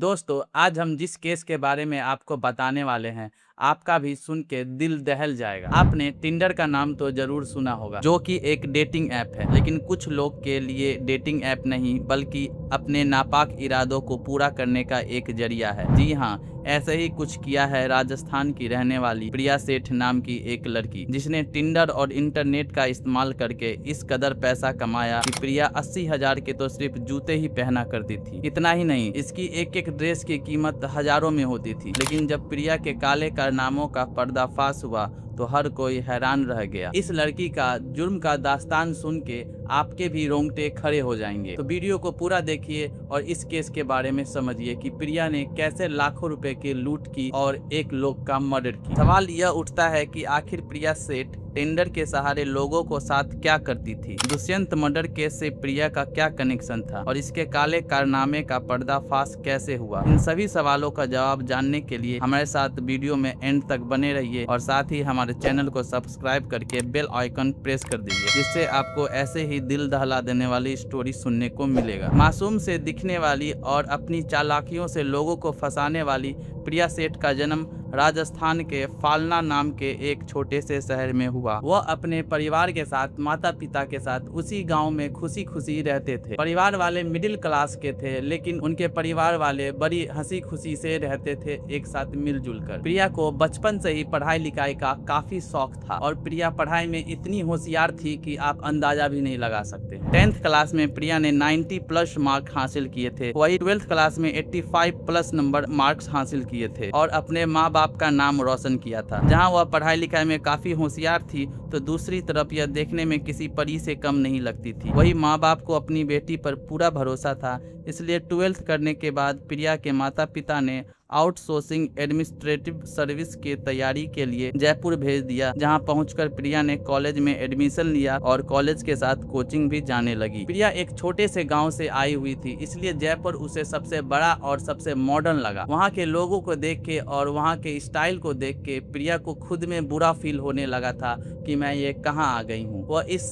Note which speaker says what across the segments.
Speaker 1: दोस्तों, आज हम जिस केस के बारे में आपको बताने वाले हैं, आपका भी सुन के दिल दहल जाएगा। आपने टिंडर का नाम तो जरूर सुना होगा, जो कि एक डेटिंग ऐप है। लेकिन कुछ लोग के लिए डेटिंग ऐप नहीं, बल्कि अपने नापाक इरादों को पूरा करने का एक जरिया है। जी हाँ, ऐसे ही कुछ किया है राजस्थान की रहने वाली प्रिया सेठ नाम की एक लड़की, जिसने टिंडर और इंटरनेट का इस्तेमाल करके इस कदर पैसा कमाया कि प्रिया 80,000 के तो सिर्फ जूते ही पहना करती थी। इतना ही नहीं, इसकी एक एक ड्रेस की कीमत हजारों में होती थी। लेकिन जब प्रिया के काले कारनामों का पर्दाफाश हुआ तो हर कोई हैरान रह गया। इस लड़की का जुर्म का दास्तान सुन के आपके भी रोंगटे खड़े हो जाएंगे। तो वीडियो को पूरा देखिए और इस केस के बारे में समझिए कि प्रिया ने कैसे लाखों रुपए की लूट की और एक लोग का मर्डर की। सवाल यह उठता है कि आखिर प्रिया सेठ टेंडर के सहारे लोगों को साथ क्या करती थी। दुष्यंत मर्डर केस से प्रिया का क्या कनेक्शन था और इसके काले कारनामे का पर्दाफाश कैसे हुआ। इन सभी सवालों का जवाब जानने के लिए हमारे साथ वीडियो में एंड तक बने रहिए और साथ ही हमारे चैनल को सब्सक्राइब करके बेल आइकन प्रेस कर दीजिए, जिससे आपको ऐसे ही दिल दहला देने वाली स्टोरी सुनने को मिलेगा। मासूम से दिखने वाली और अपनी चालाकियों से लोगों को फंसाने वाली प्रिया सेठ का जन्म राजस्थान के फालना नाम के एक छोटे से शहर में हुआ। वह अपने परिवार के साथ, माता पिता के साथ उसी गांव में खुशी खुशी रहते थे। परिवार वाले मिडिल क्लास के थे, लेकिन उनके परिवार वाले बड़ी हंसी खुशी से रहते थे, एक साथ मिलजुल कर। प्रिया को बचपन से ही पढ़ाई लिखाई का काफी शौक था और प्रिया पढ़ाई में इतनी होशियार थी कि आप अंदाजा भी नहीं लगा सकते। 10th क्लास में प्रिया ने 90+ मार्क हासिल किए थे। वही 12th क्लास में 85+ नंबर मार्क्स हासिल किए थे और अपने माँ बाप का नाम रोशन किया था। जहां वह पढ़ाई लिखाई में काफी होशियार थी, तो दूसरी तरफ यह देखने में किसी परी से कम नहीं लगती थी। वही माँ बाप को अपनी बेटी पर पूरा भरोसा था, इसलिए 12th करने के बाद प्रिया के माता पिता ने आउटसोर्सिंग एडमिनिस्ट्रेटिव सर्विस की तैयारी के लिए जयपुर भेज दिया, जहां पहुंचकर प्रिया ने कॉलेज में एडमिशन लिया और कॉलेज के साथ कोचिंग भी जाने लगी। प्रिया एक छोटे से गांव से आई हुई थी, इसलिए जयपुर उसे सबसे बड़ा और सबसे मॉडर्न लगा। वहां के लोगों को देख के और वहां के स्टाइल को देख के प्रिया को खुद में बुरा फील होने लगा था कि मैं ये कहाँ आ गई हूँ। वह इस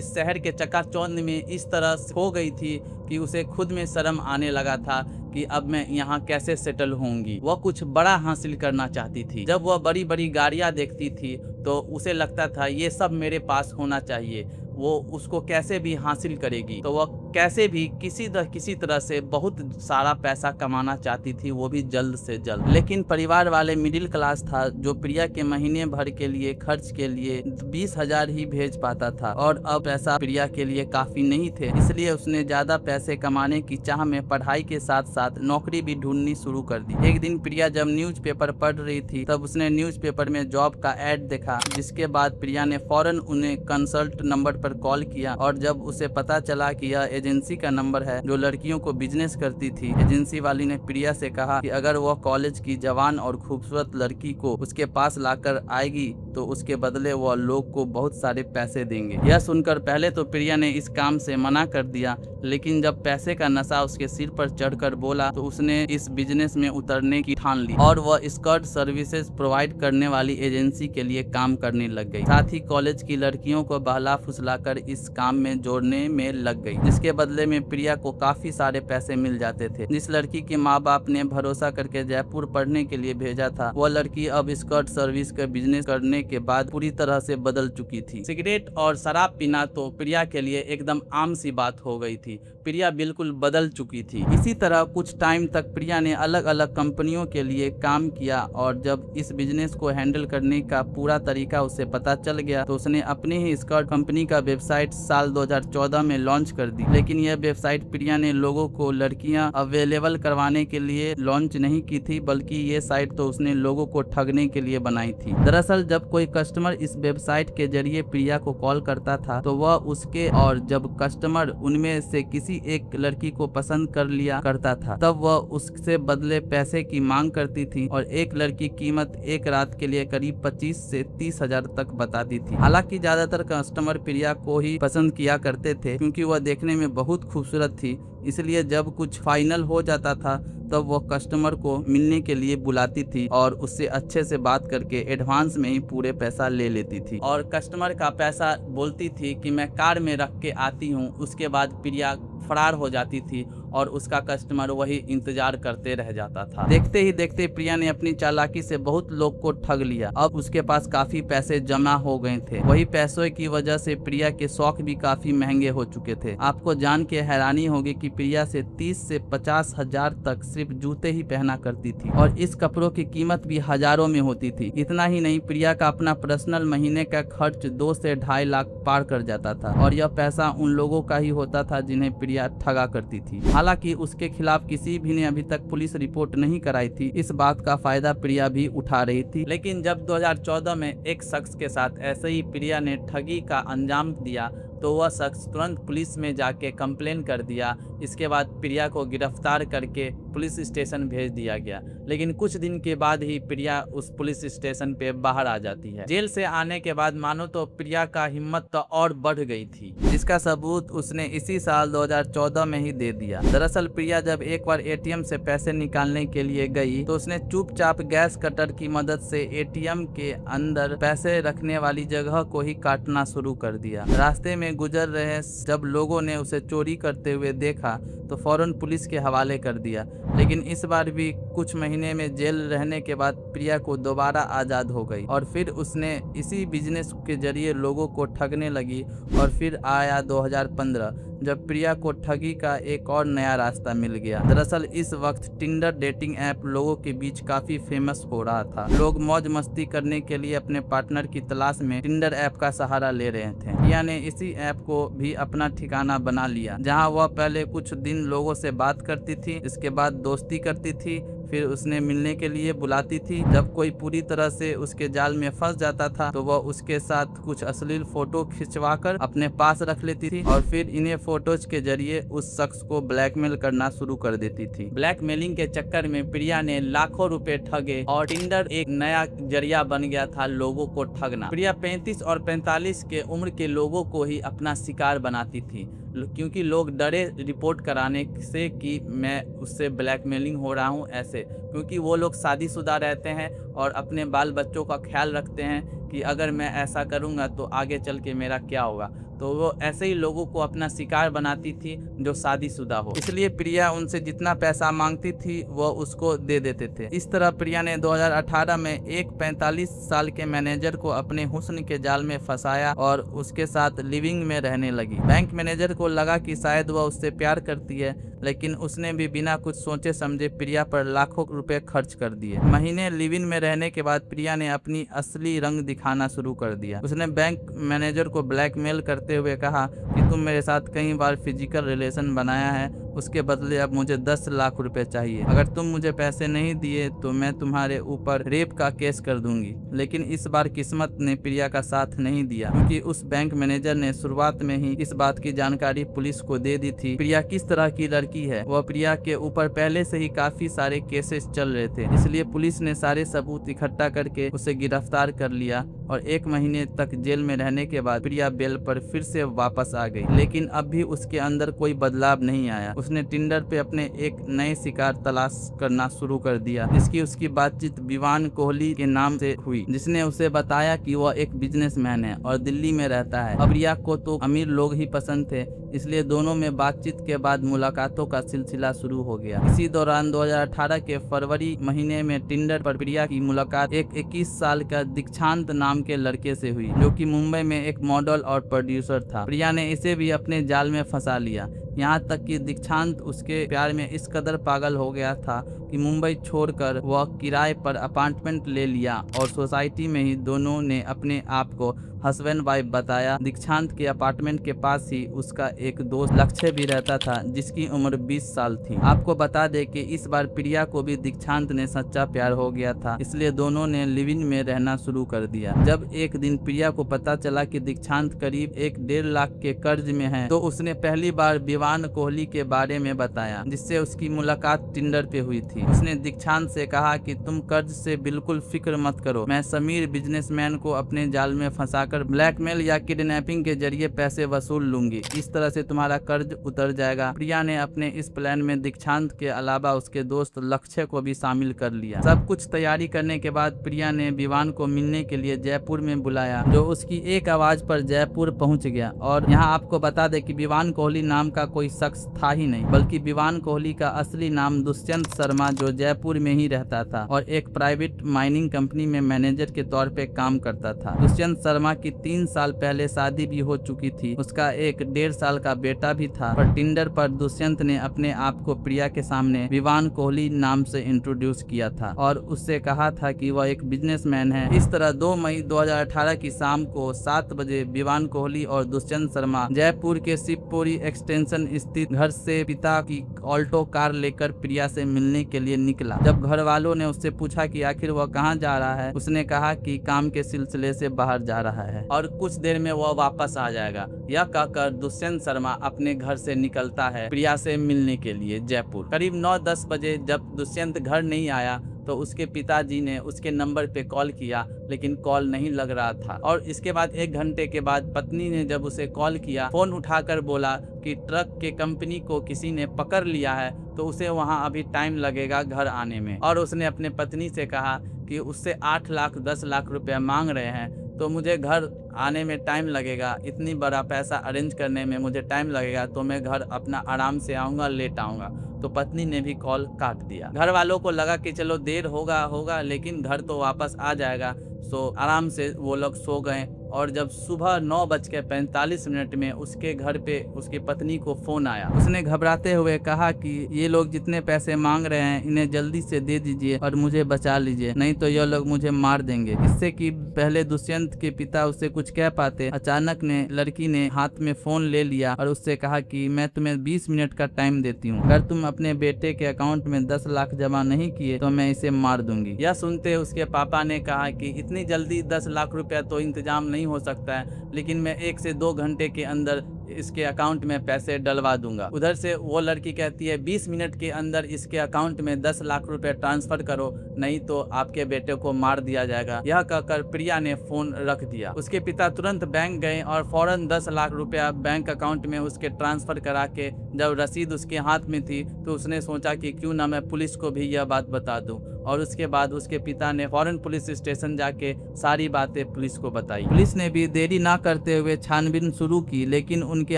Speaker 1: शहर के चकाचौंध में इस तरह हो गई थी कि उसे खुद में शर्म आने लगा था कि अब मैं यहाँ कैसे सेटल होंगी। वह कुछ बड़ा हासिल करना चाहती थी। जब वह बड़ी बड़ी गाड़ियाँ देखती थी तो उसे लगता था ये सब मेरे पास होना चाहिए। वो उसको कैसे भी हासिल करेगी, तो वह कैसे भी किसी तरह से बहुत सारा पैसा कमाना चाहती थी, वो भी जल्द से जल्द। लेकिन परिवार वाले मिडिल क्लास था, जो प्रिया के महीने भर के लिए खर्च के लिए 20,000 ही भेज पाता था और अब पैसा प्रिया के लिए काफी नहीं थे। इसलिए उसने ज्यादा पैसे कमाने की चाह में पढ़ाई के साथ साथ नौकरी भी ढूंढनी शुरू कर दी। एक दिन प्रिया जब न्यूज़पेपर पढ़ रही थी, तब उसने न्यूज़पेपर में जॉब का ऐड देखा, जिसके बाद प्रिया ने फौरन उन्हें कंसल्ट नंबर पर कॉल किया। और जब उसे पता चला कि यह एजेंसी का नंबर है जो लड़कियों को बिजनेस करती थी, एजेंसी वाली ने प्रिया से कहा कि अगर वह कॉलेज की जवान और खूबसूरत लड़की को उसके पास लाकर आएगी तो उसके बदले वह लोग को बहुत सारे पैसे देंगे। यह सुनकर पहले तो प्रिया ने इस काम से मना कर दिया, लेकिन जब पैसे का नशा उसके सिर पर चढ़कर बोला तो उसने इस बिजनेस में उतरने की ठान ली और वह स्कर्ट सर्विसेज प्रोवाइड करने वाली एजेंसी के लिए काम करने लग गई। साथ ही कॉलेज की लड़कियों को बहला फुसलाकर इस काम में जोड़ने में लग गई, जिसके बदले में प्रिया को काफी सारे पैसे मिल जाते थे। जिस लड़की के माँ बाप ने भरोसा करके जयपुर पढ़ने के लिए भेजा था, वह लड़की अब स्कर्ट सर्विस का बिजनेस करने के बाद पूरी तरह से बदल चुकी थी। सिगरेट और शराब पीना तो प्रिया के लिए एकदम आम सी बात हो गई थी। प्रिया बिल्कुल बदल चुकी थी। इसी तरह कुछ टाइम तक प्रिया ने अलग अलग कंपनियों के लिए काम किया और जब इस बिजनेस को हैंडल करने का पूरा तरीका उसे पता चल गया तो उसने अपनी ही स्कर्ट कंपनी का वेबसाइट साल 2014 में लॉन्च कर दी। लेकिन यह वेबसाइट प्रिया ने लोगों को लड़कियां अवेलेबल करवाने के लिए लॉन्च नहीं की थी, बल्कि ये साइट तो उसने लोगों को ठगने के लिए बनाई थी। दरअसल जब कोई कस्टमर इस वेबसाइट के जरिए प्रिया को कॉल करता था तो वह उसके, और जब कस्टमर उनमें से किसी एक लड़की को पसंद कर लिया करता था, तब वह उससे बदले पैसे की मांग करती थी और एक लड़की कीमत एक रात के लिए करीब 25 से 30,000 तक बताती थी। हालांकि ज्यादातर कस्टमर प्रिया को ही पसंद किया करते थे, क्योंकि वह देखने में बहुत खूबसूरत थी। इसलिए जब कुछ फाइनल हो जाता था तब वह कस्टमर को मिलने के लिए बुलाती थी और उससे अच्छे से बात करके एडवांस में ही पूरे पैसा ले लेती थी और कस्टमर का पैसा बोलती थी कि मैं कार में रख के आती हूँ। उसके बाद प्रिया फरार हो जाती थी और उसका कस्टमर वही इंतजार करते रह जाता था। देखते ही देखते प्रिया ने अपनी चालाकी से बहुत लोग को ठग लिया। अब उसके पास काफी पैसे जमा हो गए थे। वही पैसों की वजह से प्रिया के शौक भी काफी महंगे हो चुके थे। आपको जान के हैरानी होगी कि प्रिया से 30 से 50 हजार तक सिर्फ जूते ही पहना करती थी और इस कपड़ों की कीमत भी हजारों में होती थी। इतना ही नहीं, प्रिया का अपना पर्सनल महीने का खर्च 2 से 2.5 लाख पार कर जाता था और यह पैसा उन लोगों का ही होता था जिन्हें प्रिया ठगा करती थी। हालांकि उसके खिलाफ किसी भी ने अभी तक पुलिस रिपोर्ट नहीं कराई थी। इस बात का फायदा प्रिया भी उठा रही थी। लेकिन जब 2014 में एक शख्स के साथ ऐसे ही प्रिया ने ठगी का अंजाम दिया तो वह शख्स तुरंत पुलिस में जाके कंप्लेन कर दिया। इसके बाद प्रिया को गिरफ्तार करके पुलिस स्टेशन भेज दिया गया। लेकिन कुछ दिन के बाद ही प्रिया उस पुलिस स्टेशन पे बाहर आ जाती है। जेल से आने के बाद मानो तो प्रिया का हिम्मत तो और बढ़ गई थी, जिसका सबूत उसने इसी साल 2014 में ही दे दिया। दरअसल प्रिया जब एक बार एटीएम से पैसे निकालने के लिए गई तो उसने चुपचाप गैस कटर की मदद से एटीएम के अंदर पैसे रखने वाली जगह को ही काटना शुरू कर दिया। रास्ते में गुजर रहे जब लोगों ने उसे चोरी करते हुए देखा तो फौरन पुलिस के हवाले कर दिया। लेकिन इस बार भी कुछ महीने में जेल रहने के बाद प्रिया को दोबारा आज़ाद हो गई और फिर उसने इसी बिजनेस के जरिए लोगों को ठगने लगी। और फिर आया 2015 जब प्रिया को ठगी का एक और नया रास्ता मिल गया। दरअसल इस वक्त टिंडर डेटिंग ऐप लोगों के बीच काफी फेमस हो रहा था। लोग मौज मस्ती करने के लिए अपने पार्टनर की तलाश में टिंडर ऐप का सहारा ले रहे थे। प्रिया ने इसी ऐप को भी अपना ठिकाना बना लिया, जहां वह पहले कुछ दिन लोगों से बात करती थी, इसके बाद दोस्ती करती थी, फिर उसने मिलने के लिए बुलाती थी। जब कोई पूरी तरह से उसके जाल में फंस जाता था तो वह उसके साथ कुछ अश्लील फोटो खिंचवाकर अपने पास रख लेती थी और फिर इन्हें फोटोज के जरिए उस शख्स को ब्लैकमेल करना शुरू कर देती थी। ब्लैकमेलिंग के चक्कर में प्रिया ने लाखों रुपए ठगे और टिंडर एक नया जरिया बन गया था लोगों को ठगना। प्रिया 35 और 45 के उम्र के लोगों को ही अपना शिकार बनाती थी, क्योंकि लोग डरे रिपोर्ट कराने से कि मैं उससे ब्लैकमेलिंग हो रहा हूं ऐसे, क्योंकि वो लोग शादीशुदा रहते हैं और अपने बाल बच्चों का ख्याल रखते हैं कि अगर मैं ऐसा करूंगा तो आगे चल के मेरा क्या होगा। तो वो ऐसे ही लोगों को अपना शिकार बनाती थी जो शादीशुदा हो। इसलिए प्रिया उनसे जितना पैसा मांगती थी वो उसको दे देते थे। इस तरह प्रिया ने 2018 में एक 45 साल के मैनेजर को अपने हुस्न के जाल में फंसाया और उसके साथ लिविंग में रहने लगी। बैंक मैनेजर को लगा कि शायद वह उससे प्यार करती है, लेकिन उसने भी बिना कुछ सोचे समझे प्रिया पर लाखों रुपए खर्च कर दिए। महीने लिव इन में रहने के बाद प्रिया ने अपनी असली रंग दिखाना शुरू कर दिया। उसने बैंक मैनेजर को ब्लैकमेल करते हुए कहा कि तुम मेरे साथ कई बार फिजिकल रिलेशन बनाया है, उसके बदले अब मुझे 10 लाख रुपए चाहिए। अगर तुम मुझे पैसे नहीं दिए तो मैं तुम्हारे ऊपर रेप का केस कर दूंगी। लेकिन इस बार किस्मत ने प्रिया का साथ नहीं दिया, क्योंकि उस बैंक मैनेजर ने शुरुआत में ही इस बात की जानकारी पुलिस को दे दी थी प्रिया किस तरह की लड़की है। वह प्रिया के ऊपर पहले से ही काफी सारे केसेस चल रहे थे, इसलिए पुलिस ने सारे सबूत इकट्ठा करके उसे गिरफ्तार कर लिया और 1 महीने तक जेल में रहने के बाद प्रिया बेल पर फिर से वापस आ गई। लेकिन अब भी उसके अंदर कोई बदलाव नहीं आया। उसने टिंडर पे अपने एक नए शिकार तलाश करना शुरू कर दिया, जिसकी उसकी बातचीत विवान कोहली के नाम से हुई, जिसने उसे बताया कि वह एक बिजनेसमैन है और दिल्ली में रहता है। अब प्रिया को तो अमीर लोग ही पसंद थे, इसलिए दोनों में बातचीत के बाद मुलाकातों का सिलसिला शुरू हो गया। इसी दौरान 2018 के फरवरी महीने में टिंडर पर प्रिया की मुलाकात एक 21 साल का दीक्षांत नाम के लड़के से हुई, जो कि मुंबई में एक मॉडल और प्रोड्यूसर था। प्रिया ने इसे भी अपने जाल में फंसा लिया, यहाँ तक कि दीक्षांत उसके प्यार में इस कदर पागल हो गया था कि मुंबई छोड़कर वह किराए पर अपार्टमेंट ले लिया और सोसाइटी में ही दोनों ने अपने आप को हस्बैंड वाइफ बताया। दीक्षांत के अपार्टमेंट के पास ही उसका एक दोस्त लक्ष्य भी रहता था, जिसकी उम्र 20 साल थी। आपको बता दे कि इस बार प्रिया को भी दीक्षांत ने सच्चा प्यार हो गया था, इसलिए दोनों ने लिव इन में रहना शुरू कर दिया। जब एक दिन प्रिया को पता चला कि दीक्षांत करीब 1.5 लाख के कर्ज में है, तो उसने पहली बार विवान कोहली के बारे में बताया, जिससे उसकी मुलाकात टिंडर पे हुई थी। उसने दीक्षांत से कहा कि तुम कर्ज से बिल्कुल फिक्र मत करो, मैं समीर बिजनेसमैन को अपने जाल में फंसाकर ब्लैकमेल या किडनैपिंग के जरिए पैसे वसूल लूंगी, इस तरह से तुम्हारा कर्ज उतर जाएगा। प्रिया ने अपने इस प्लान में दीक्षांत के अलावा उसके दोस्त लक्ष्य को भी शामिल कर लिया। सब कुछ तैयारी करने के बाद प्रिया ने विवान को मिलने के लिए जयपुर में बुलाया, जो उसकी एक आवाज पर जयपुर पहुंच गया। और यहाँ आपको बता दे कि विवान कोहली नाम का कोई शख्स था ही नहीं, बल्कि विवान कोहली का असली नाम दुष्यंत शर्मा, जो जयपुर में ही रहता था और एक प्राइवेट माइनिंग कंपनी में मैनेजर के तौर पे काम करता था। दुष्यंत शर्मा की 3 साल पहले शादी भी हो चुकी थी। उसका एक 1.5 साल का बेटा भी था। पर टिंडर पर दुष्यंत ने अपने आप को प्रिया के सामने विवान कोहली नाम से इंट्रोड्यूस किया था और उससे कहा था कि वह एक बिजनेसमैन है। इस तरह 2 मई 2018 की शाम को 7 बजे विवान कोहली और दुष्यंत शर्मा जयपुर के शिवपुरी एक्सटेंशन स्थित घर से पिता की ऑल्टो कार लेकर प्रिया से मिलने के लिए निकला। जब घर वालों ने उससे पूछा कि आखिर वह कहाँ जा रहा है, उसने कहा कि काम के सिलसिले से बाहर जा रहा है और कुछ देर में वह वापस आ जाएगा। यह कहकर दुष्यंत शर्मा अपने घर से निकलता है प्रिया से मिलने के लिए जयपुर। करीब 9-10 बजे जब दुष्यंत घर नहीं आया तो उसके पिताजी ने उसके नंबर पे कॉल किया, लेकिन कॉल नहीं लग रहा था। और इसके बाद 1 घंटे के बाद पत्नी ने जब उसे कॉल किया, फोन उठाकर बोला कि ट्रक के कंपनी को किसी ने पकड़ लिया है, तो उसे वहां अभी टाइम लगेगा घर आने में। और उसने अपने पत्नी से कहा कि उससे 8 लाख 10 लाख रुपया मांग रहे हैं, तो मुझे घर आने में टाइम लगेगा, इतनी बड़ा पैसा अरेंज करने में मुझे टाइम लगेगा, तो मैं घर अपना आराम से आऊँगा, लेट आऊँगा। तो पत्नी ने भी कॉल काट दिया। घर वालों को लगा कि चलो देर होगा लेकिन घर तो वापस आ जाएगा, सो आराम से वो लोग सो गए। और जब सुबह 9:45 में उसके घर पे उसकी पत्नी को फोन आया। उसने घबराते हुए कहा कि ये लोग जितने पैसे मांग रहे हैं इन्हें जल्दी से दे दीजिए और मुझे बचा लीजिए, नहीं तो ये लोग मुझे मार देंगे। इससे कि पहले दुष्यंत के पिता उससे कुछ कह पाते, अचानक ने लड़की ने हाथ में फोन ले लिया और उससे कहा कि मैं तुम्हें 20 मिनट का टाइम देती हूँ, अगर तुम अपने बेटे के अकाउंट में 10 लाख जमा नहीं किए तो मैं इसे मार दूंगी। यह सुनते उसके पापा ने कहा कि इतनी जल्दी 10 लाख रुपया तो इंतजाम नहीं हो सकता है, लेकिन मैं 1 से 2 घंटे के अंदर इसके अकाउंट में पैसे डलवा दूंगा। उधर से वो लड़की कहती है 20 मिनट के अंदर इसके अकाउंट में 10 लाख रुपए ट्रांसफर करो, नहीं तो आपके बेटे को मार दिया जाएगा। यह कहकर प्रिया ने फोन रख दिया। उसके पिता तुरंत बैंक गए और फौरन 10 लाख रुपया बैंक अकाउंट में उसके ट्रांसफर करा के जब रसीद उसके हाथ में थी तो उसने सोचा कि क्यों ना मैं पुलिस को भी यह बात बता दूं। और उसके बाद उसके पिता ने फौरन पुलिस स्टेशन जाके सारी बातें पुलिस को बताई। पुलिस ने भी देरी ना करते हुए छानबीन शुरू की, लेकिन उनके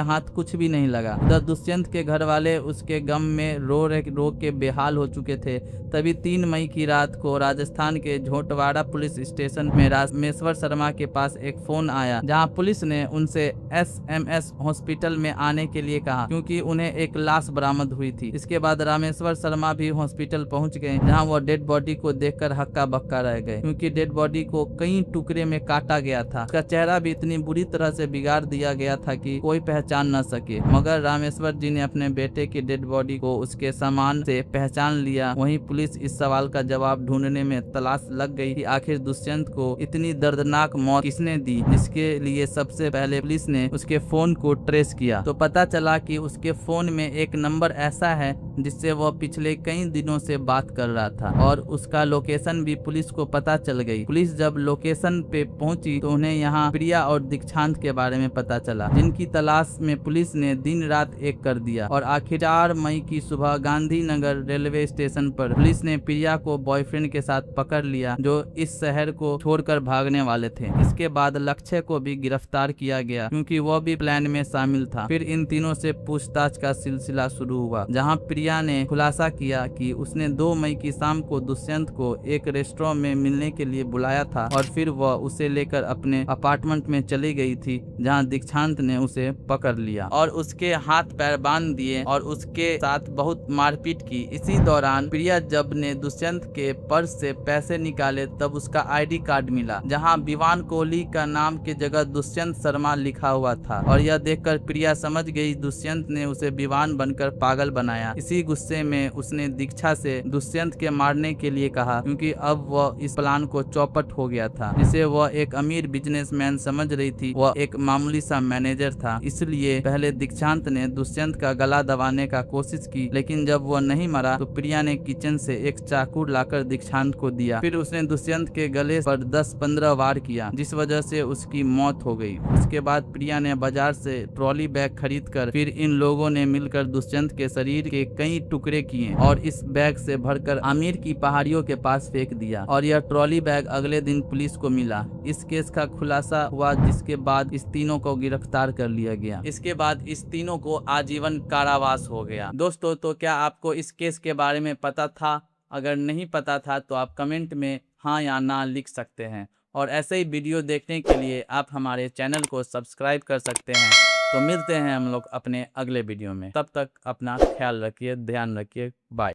Speaker 1: हाथ कुछ भी नहीं लगा। उधर दुष्यंत के घर वाले उसके गम में रो के बेहाल हो चुके थे। तभी 3 मई की रात को राजस्थान के झोटवाड़ा पुलिस स्टेशन में रामेश्वर शर्मा के पास एक फोन आया, जहां पुलिस ने उनसे SMS हॉस्पिटल में आने के लिए कहा, क्योंकि उन्हें एक लाश बरामद हुई थी। इसके बाद रामेश्वर शर्मा भी हॉस्पिटल पहुंच गए, जहां वो डेड बॉडी को देखकर हक्का बक्का रह गए, क्योंकि डेड बॉडी को कई टुकड़े में काटा गया था। उसका चेहरा भी इतनी बुरी तरह से बिगाड़ दिया गया था कि कोई पहचान न सके। मगर रामेश्वर जी ने अपने बेटे की डेड बॉडी को उसके सामान से पहचान लिया। वहीं पुलिस इस सवाल का जवाब ढूंढने में तलाश लग गई कि आखिर दुष्यंत को इतनी दर्दनाक मौत किसने दी, जिसके लिए सबसे पहले पुलिस ने उसके फोन को ट्रेस किया। तो पता चला कि उसके फोन में एक नंबर ऐसा है जिससे वह पिछले कई दिनों से बात कर रहा था और उसका लोकेशन भी पुलिस को पता चल गई। पुलिस जब लोकेशन पे पहुंची तो उन्हें यहाँ प्रिया और दीक्षांत के बारे में पता चला, जिनकी तलाश में पुलिस ने दिन रात एक कर दिया। और आखिर 4 मई की सुबह गांधीनगर रेलवे स्टेशन पर पुलिस ने प्रिया को बॉयफ्रेंड के साथ पकड़ लिया, जो इस शहर को छोड़कर भागने वाले थे। इसके बाद लक्ष्य को भी गिरफ्तार किया गया, क्योंकि वह भी प्लान में शामिल था। फिर इन तीनों से पूछताछ का सिलसिला शुरू हुआ, जहाँ प्रिया ने खुलासा किया कि उसने 2 मई की शाम को दुष्यंत को एक रेस्टोरेंट में मिलने के लिए बुलाया था और फिर वह उसे लेकर अपने अपार्टमेंट में चली गई थी, जहां दीक्षांत ने उसे पकड़ लिया और उसके हाथ पैर बांध दिए और उसके साथ बहुत मारपीट की। इसी दौरान प्रिया जब ने दुष्यंत के पर्स से पैसे निकाले तब उसका ID कार्ड मिला, जहां विवान कोहली का नाम की जगह दुष्यंत शर्मा लिखा हुआ था। और यह देखकर प्रिया समझ गई दुष्यंत ने उसे विवान बनकर पागल बनाया। इसी गुस्से में उसने दीक्षा से दुष्यंत के मारने के लिए कहा, क्योंकि अब वह इस प्लान को चौपट हो गया था, जिसे वह एक अमीर बिजनेसमैन समझ रही थी। वह एक मामूली सा मैनेजर था। इसलिए पहले दीक्षांत ने दुष्यंत का गला दबाने का कोशिश की, लेकिन जब वह नहीं मरा तो प्रिया ने किचन से एक चाकू लाकर दीक्षांत को दिया। फिर उसने दुष्यंत के गले पर 10-15 वार किया, जिस वजह से उसकी मौत हो गई। उसके बाद प्रिया ने बाजार से ट्रॉली बैग खरीद कर फिर इन लोगों ने मिलकर दुष्यंत के शरीर के कई टुकड़े किए और इस बैग से भरकर आमिर की पहाड़ियों के पास फेंक दिया और यह ट्रॉली बैग अगले दिन पुलिस को मिला। इस केस का खुलासा हुआ जिसके बाद इस तीनों को गिरफ्तार कर लिया गया। इसके बाद इस तीनों को आजीवन कारावास हो गया। दोस्तों, तो क्या आपको इस केस के बारे में पता था? अगर नहीं पता था तो आप कमेंट में हाँ या ना लिख सकते हैं और ऐसे ही वीडियो देखने के लिए आप हमारे चैनल को सब्सक्राइब कर सकते हैं। तो मिलते हैं हम लोग अपने अगले वीडियो में। तब तक अपना ख्याल रखिए, ध्यान रखिए। बाय।